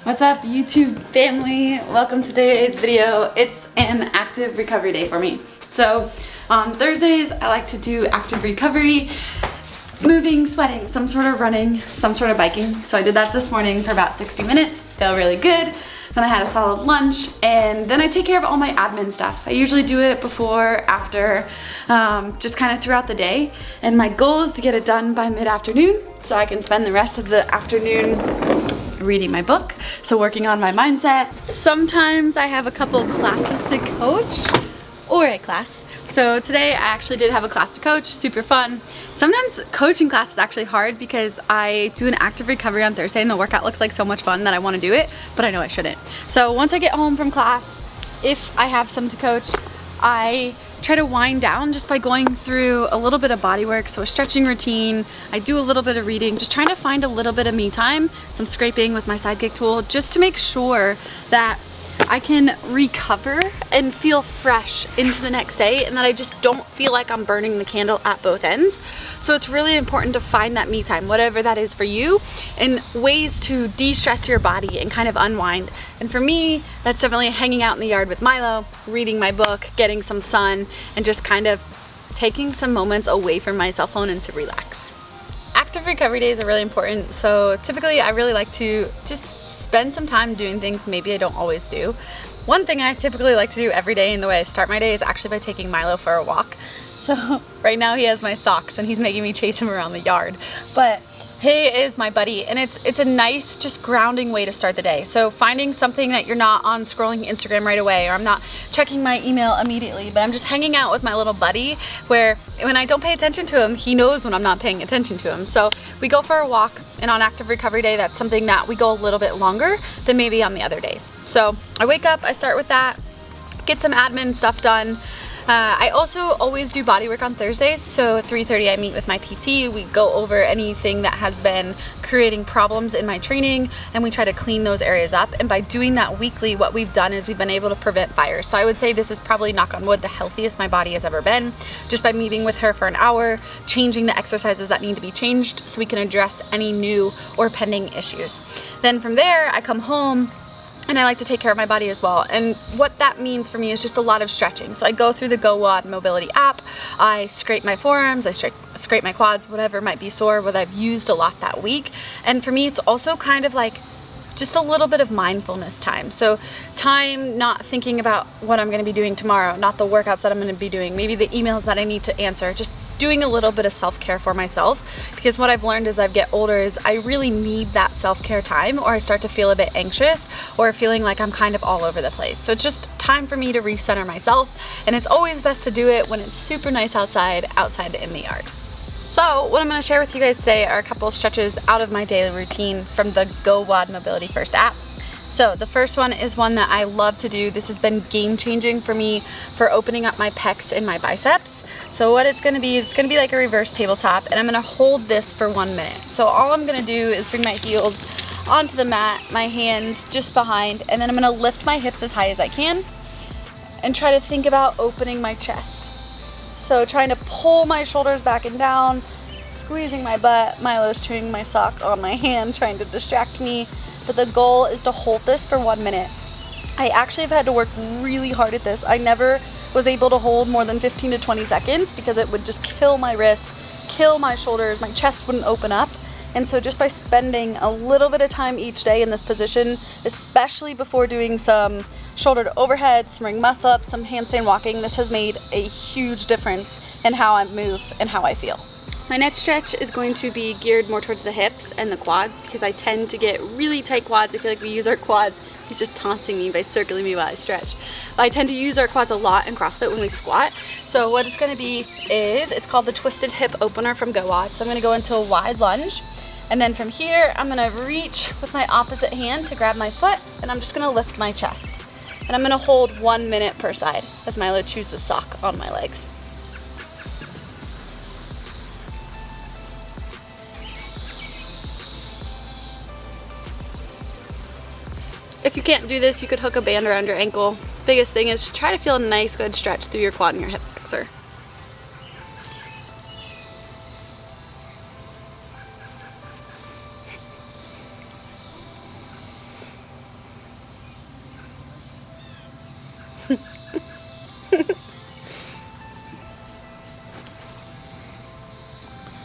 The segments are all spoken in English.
What's up, YouTube family? Welcome to today's video. It's an active recovery day for me. So on Thursdays, I like to do active recovery, moving, sweating, some sort of running, some sort of biking. So I did that this morning for about 60 minutes, felt really good. Then I had a solid lunch, and then I take care of all my admin stuff. I usually do it before, after, just kind of throughout the day. And my goal is to get it done by mid-afternoon so I can spend the rest of the afternoon reading my book, so working on my mindset. Sometimes I have a couple classes to coach, or a class. So today I actually did have a class to coach, super fun. Sometimes coaching class is actually hard because I do an active recovery on Thursday and the workout looks like so much fun that I want to do it, but I know I shouldn't. So once I get home from class, if I have some to coach, I try to wind down just by going through a little bit of body work, so a stretching routine. I do a little bit of reading, just trying to find a little bit of me time, some scraping with my sidekick tool, just to make sure that I can recover and feel fresh into the next day, and that I just don't feel like I'm burning the candle at both ends. So it's really important to find that me time, whatever that is for you, and ways to de-stress your body and kind of unwind. And for me, that's definitely hanging out in the yard with Milo, reading my book, getting some sun, and just kind of taking some moments away from my cell phone and to relax. Active recovery days are really important, so typically I really like to just spend some time doing things maybe I don't always do. One thing I typically like to do every day in the way I start my day is actually by taking Milo for a walk. So right now he has my socks and he's making me chase him around the yard. But he is my buddy, and it's a nice, just grounding way to start the day. So finding something that you're not on scrolling Instagram right away, or I'm not checking my email immediately, but I'm just hanging out with my little buddy, where when I don't pay attention to him, he knows when I'm not paying attention to him. So we go for a walk, and on active recovery day, that's something that we go a little bit longer than maybe on the other days. So I wake up, I start with that, get some admin stuff done. I also always do body work on Thursdays, so at 3:30 I meet with my PT. We go over anything that has been creating problems in my training, and we try to clean those areas up. And by doing that weekly, what we've done is we've been able to prevent fires. So I would say this is probably, knock on wood, the healthiest my body has ever been, just by meeting with her for an hour, changing the exercises that need to be changed so we can address any new or pending issues. Then from there, I come home, and I like to take care of my body as well. And what that means for me is just a lot of stretching. So I go through the GoWOD mobility app, I scrape my forearms, I scrape my quads, whatever might be sore, what I've used a lot that week. And for me, it's also kind of like just a little bit of mindfulness time. So time not thinking about what I'm gonna be doing tomorrow, not the workouts that I'm gonna be doing, maybe the emails that I need to answer, just doing a little bit of self-care for myself. Because what I've learned as I get older is I really need that self-care time, or I start to feel a bit anxious or feeling like I'm kind of all over the place. So it's just time for me to recenter myself, and it's always best to do it when it's super nice outside in the yard. So what I'm going to share with you guys today are a couple of stretches out of my daily routine from the GoWOD Mobility First app. So the first one is one that I love to do. This has been game changing for me for opening up my pecs and my biceps. So what it's going to be is, it's going to be like a reverse tabletop, and I'm going to hold this for 1 minute. So all I'm going to do is bring my heels onto the mat, my hands just behind, and then I'm going to lift my hips as high as I can and try to think about opening my chest. So trying to pull my shoulders back and down, squeezing my butt. Milo's chewing my sock on my hand, trying to distract me. But the goal is to hold this for 1 minute. I actually have had to work really hard at this. I never was able to hold more than 15 to 20 seconds because it would just kill my wrists, kill my shoulders, my chest wouldn't open up. And so just by spending a little bit of time each day in this position, especially before doing some shoulder to overhead, some ring muscle ups, some handstand walking, this has made a huge difference in how I move and how I feel. My next stretch is going to be geared more towards the hips and the quads, because I tend to get really tight quads. I feel like we use our quads. He's just taunting me by circling me while I stretch. I tend to use our quads a lot in CrossFit when we squat. So what it's going to be is, it's called the Twisted Hip Opener from GoWOD. So I'm going to go into a wide lunge. And then from here, I'm going to reach with my opposite hand to grab my foot, and I'm just going to lift my chest. And I'm going to hold 1 minute per side as Milo chews the sock on my legs. If you can't do this, you could hook a band around your ankle. Biggest thing is try to feel a nice, good stretch through your quad and your hip flexor.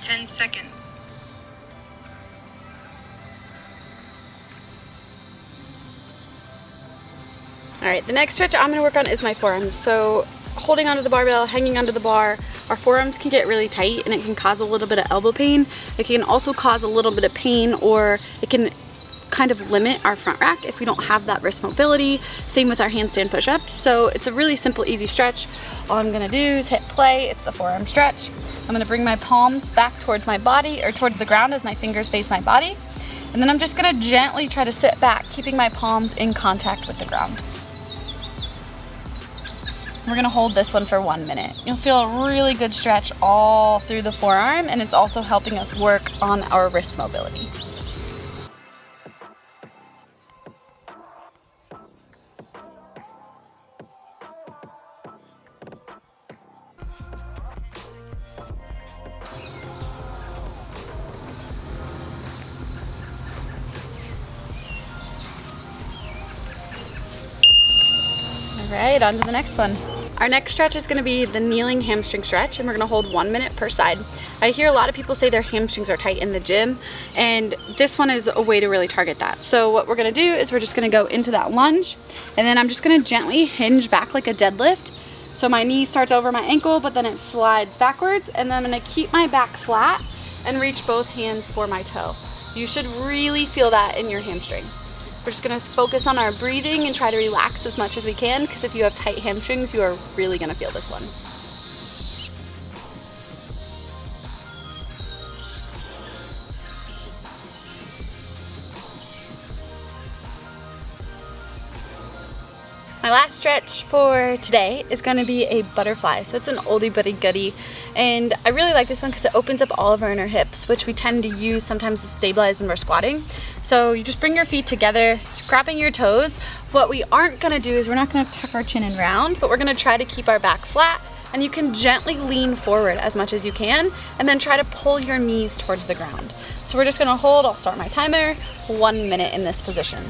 Ten seconds. All right, the next stretch I'm gonna work on is my forearms. So holding onto the barbell, hanging onto the bar, our forearms can get really tight and it can cause a little bit of elbow pain. It can also cause a little bit of pain, or it can kind of limit our front rack if we don't have that wrist mobility. Same with our handstand push-ups. So it's a really simple, easy stretch. All I'm gonna do is hit play. It's the forearm stretch. I'm gonna bring my palms back towards my body, or towards the ground as my fingers face my body. And then I'm just gonna gently try to sit back, keeping my palms in contact with the ground. We're gonna hold this one for 1 minute. You'll feel a really good stretch all through the forearm, and it's also helping us work on our wrist mobility. All right, on to the next one. Our next stretch is gonna be the kneeling hamstring stretch, and we're gonna hold 1 minute per side. I hear a lot of people say their hamstrings are tight in the gym, and this one is a way to really target that. So what we're gonna do is we're just gonna go into that lunge, and then I'm just gonna gently hinge back like a deadlift. So my knee starts over my ankle, but then it slides backwards, and then I'm gonna keep my back flat and reach both hands for my toe. You should really feel that in your hamstring. We're just gonna focus on our breathing and try to relax as much as we can, because if you have tight hamstrings, you are really gonna feel this one. My last stretch for today is going to be a butterfly. So it's an oldie but a goodie, and I really like this one because it opens up all of our inner hips, which we tend to use sometimes to stabilize when we're squatting. So you just bring your feet together, scrapping your toes. What we aren't going to do is we're not going to tuck our chin in round, but we're going to try to keep our back flat, and you can gently lean forward as much as you can, and then try to pull your knees towards the ground. So we're just going to hold, I'll start my timer, 1 minute in this position.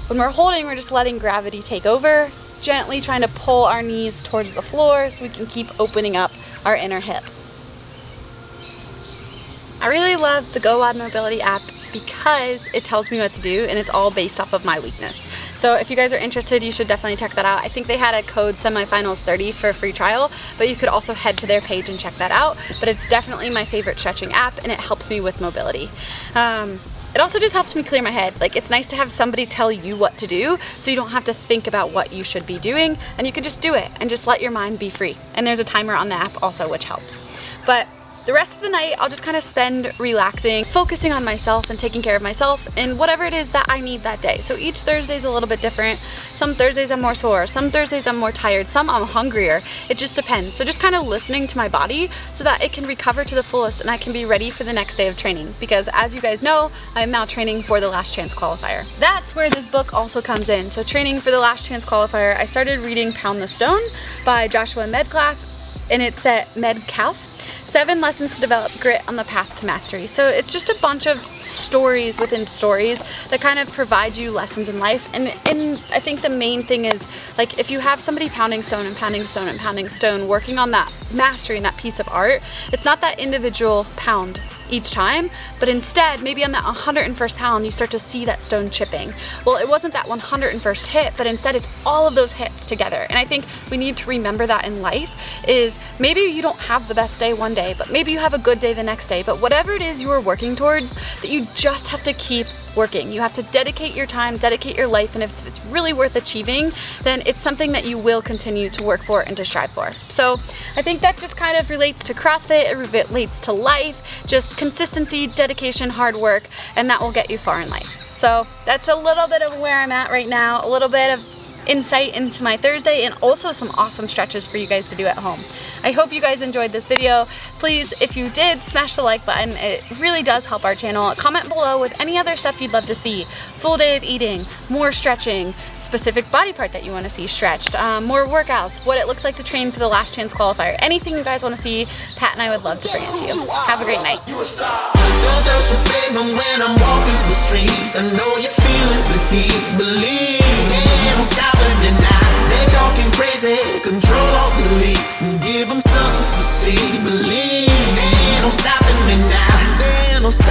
When we're holding, we're just letting gravity take over, gently trying to pull our knees towards the floor so we can keep opening up our inner hip. I really love the GoWOD Mobility app because it tells me what to do, and it's all based off of my weakness. So if you guys are interested, you should definitely check that out. I think they had a code semifinals30 for a free trial, but you could also head to their page and check that out. But it's definitely my favorite stretching app, and it helps me with mobility. It also just helps me clear my head. Like, it's nice to have somebody tell you what to do, so you don't have to think about what you should be doing, and you can just do it and just let your mind be free. And there's a timer on the app also, which helps. But the rest of the night, I'll just kind of spend relaxing, focusing on myself and taking care of myself and whatever it is that I need that day. So each Thursday is a little bit different. Some Thursdays I'm more sore, some Thursdays I'm more tired, some I'm hungrier. It just depends. So just kind of listening to my body so that it can recover to the fullest and I can be ready for the next day of training. Because as you guys know, I am now training for the Last Chance Qualifier. That's where this book also comes in. So training for the Last Chance Qualifier, I started reading Pound the Stone by Joshua Medcalf, and it's at Medcalf. 7 lessons to develop grit on the path to mastery. So it's just a bunch of stories within stories that kind of provide you lessons in life. And I think the main thing is, like, if you have somebody pounding stone and pounding stone and pounding stone, working on that mastery and that piece of art, it's not that individual pound each time, but instead maybe on that 101st pound you start to see that stone chipping. Well, it wasn't that 101st hit, but instead it's all of those hits together. And I think we need to remember that in life is maybe you don't have the best day one day, but maybe you have a good day the next day. But whatever it is you are working towards, that you just have to keep working. You have to dedicate your time, dedicate your life, and if it's really worth achieving, then it's something that you will continue to work for and to strive for. So I think that just kind of relates to CrossFit, it relates to life, just consistency, dedication, hard work, and that will get you far in life. So that's a little bit of where I'm at right now, a little bit of insight into my Thursday, and also some awesome stretches for you guys to do at home. I hope you guys enjoyed this video. Please, if you did, smash the like button. It really does help our channel. Comment below with any other stuff you'd love to see. Full day of eating, more stretching, specific body part that you want to see stretched, more workouts, what it looks like to train for the Last Chance Qualifier. Anything you guys want to see, Pat and I would love to bring it to you. Have a great night. Believe, believe. Give them something to see, believe. Ain't no stopping me now. Ain't no stopping